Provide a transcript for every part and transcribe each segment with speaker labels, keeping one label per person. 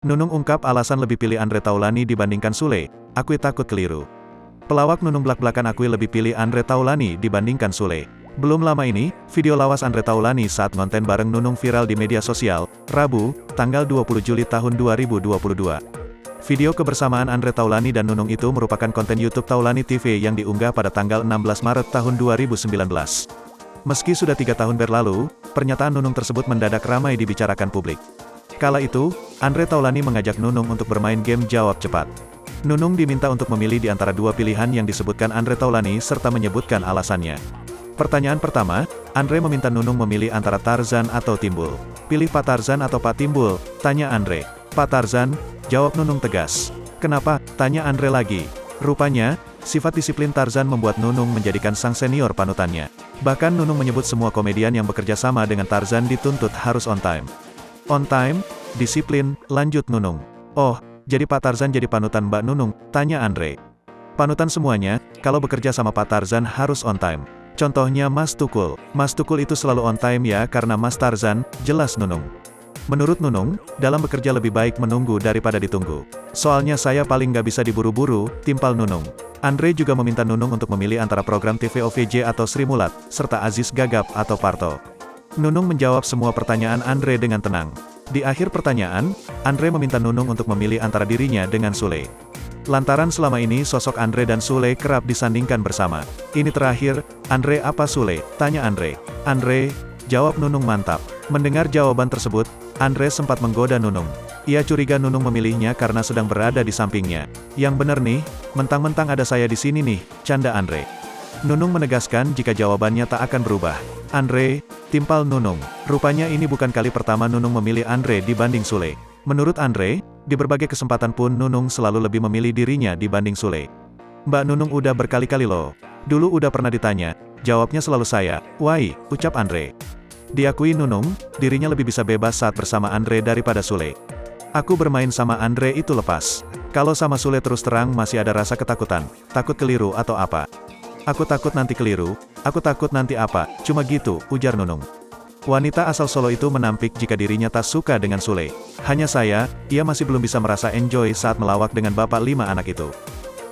Speaker 1: Nunung ungkap alasan lebih pilih Andre Taulany dibandingkan Sule, akui takut keliru. Pelawak Nunung blak-blakan akui lebih pilih Andre Taulany dibandingkan Sule. Belum lama ini, video lawas Andre Taulany saat ngonten bareng Nunung viral di media sosial, Rabu, tanggal 20 Juli tahun 2022. Video kebersamaan Andre Taulany dan Nunung itu merupakan konten YouTube Taulany TV yang diunggah pada tanggal 16 Maret tahun 2019. Meski sudah 3 tahun berlalu, pernyataan Nunung tersebut mendadak ramai dibicarakan publik. Kala itu, Andre Taulany mengajak Nunung untuk bermain game jawab cepat. Nunung diminta untuk memilih di antara dua pilihan yang disebutkan Andre Taulany serta menyebutkan alasannya. Pertanyaan pertama, Andre meminta Nunung memilih antara Tarzan atau Timbul. Pilih Pak Tarzan atau Pak Timbul? Tanya Andre. Pak Tarzan, jawab Nunung tegas. Kenapa? Tanya Andre lagi. Rupanya, sifat disiplin Tarzan membuat Nunung menjadikan sang senior panutannya. Bahkan Nunung menyebut semua komedian yang bekerja sama dengan Tarzan dituntut harus on time. On time, disiplin, lanjut Nunung. Oh, jadi Pak Tarzan jadi panutan Mbak Nunung? Tanya Andre. Panutan semuanya, kalau bekerja sama Pak Tarzan harus on time. Contohnya Mas Tukul. Mas Tukul itu selalu on time ya karena Mas Tarzan, jelas Nunung. Menurut Nunung, dalam bekerja lebih baik menunggu daripada ditunggu. Soalnya saya paling gak bisa diburu-buru, timpal Nunung. Andre juga meminta Nunung untuk memilih antara program TV OVJ atau Sri Mulat, serta Aziz Gagap atau Parto. Nunung menjawab semua pertanyaan Andre dengan tenang. Di akhir pertanyaan, Andre meminta Nunung untuk memilih antara dirinya dengan Sule. Lantaran selama ini sosok Andre dan Sule kerap disandingkan bersama. Ini terakhir, Andre apa Sule? Tanya Andre. Andre, jawab Nunung mantap. Mendengar jawaban tersebut, Andre sempat menggoda Nunung. Ia curiga Nunung memilihnya karena sedang berada di sampingnya. Yang bener nih, mentang-mentang ada saya di sini nih, canda Andre. Nunung menegaskan jika jawabannya tak akan berubah. Andre, timpal Nunung. Rupanya ini bukan kali pertama Nunung memilih Andre dibanding Sule. Menurut Andre, di berbagai kesempatan pun Nunung selalu lebih memilih dirinya dibanding Sule. Mbak Nunung udah berkali-kali loh. Dulu udah pernah ditanya, jawabnya selalu saya. Why, ucap Andre. Diakui Nunung, dirinya lebih bisa bebas saat bersama Andre daripada Sule. Aku bermain sama Andre itu lepas. Kalau sama Sule terus terang masih ada rasa ketakutan, takut keliru atau apa. Aku takut nanti keliru, aku takut nanti apa, cuma gitu, ujar Nunung. Wanita asal Solo itu menampik jika dirinya tak suka dengan Sule. Hanya saya, ia masih belum bisa merasa enjoy saat melawak dengan bapak 5 anak itu.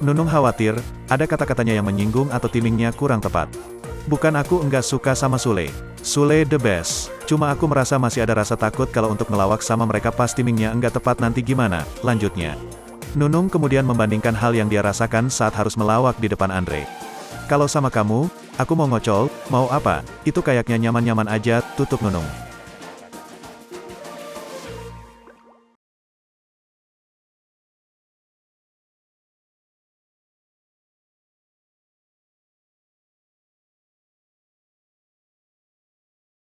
Speaker 1: Nunung khawatir, ada kata-katanya yang menyinggung atau timingnya kurang tepat. Bukan aku enggak suka sama Sule. Sule the best. Cuma aku merasa masih ada rasa takut kalau untuk melawak sama mereka pas timingnya enggak tepat nanti gimana, lanjutnya. Nunung kemudian membandingkan hal yang dia rasakan saat harus melawak di depan Andre. Kalau sama kamu, aku mau ngocol, mau apa, itu kayaknya nyaman-nyaman aja, tutup Nunung.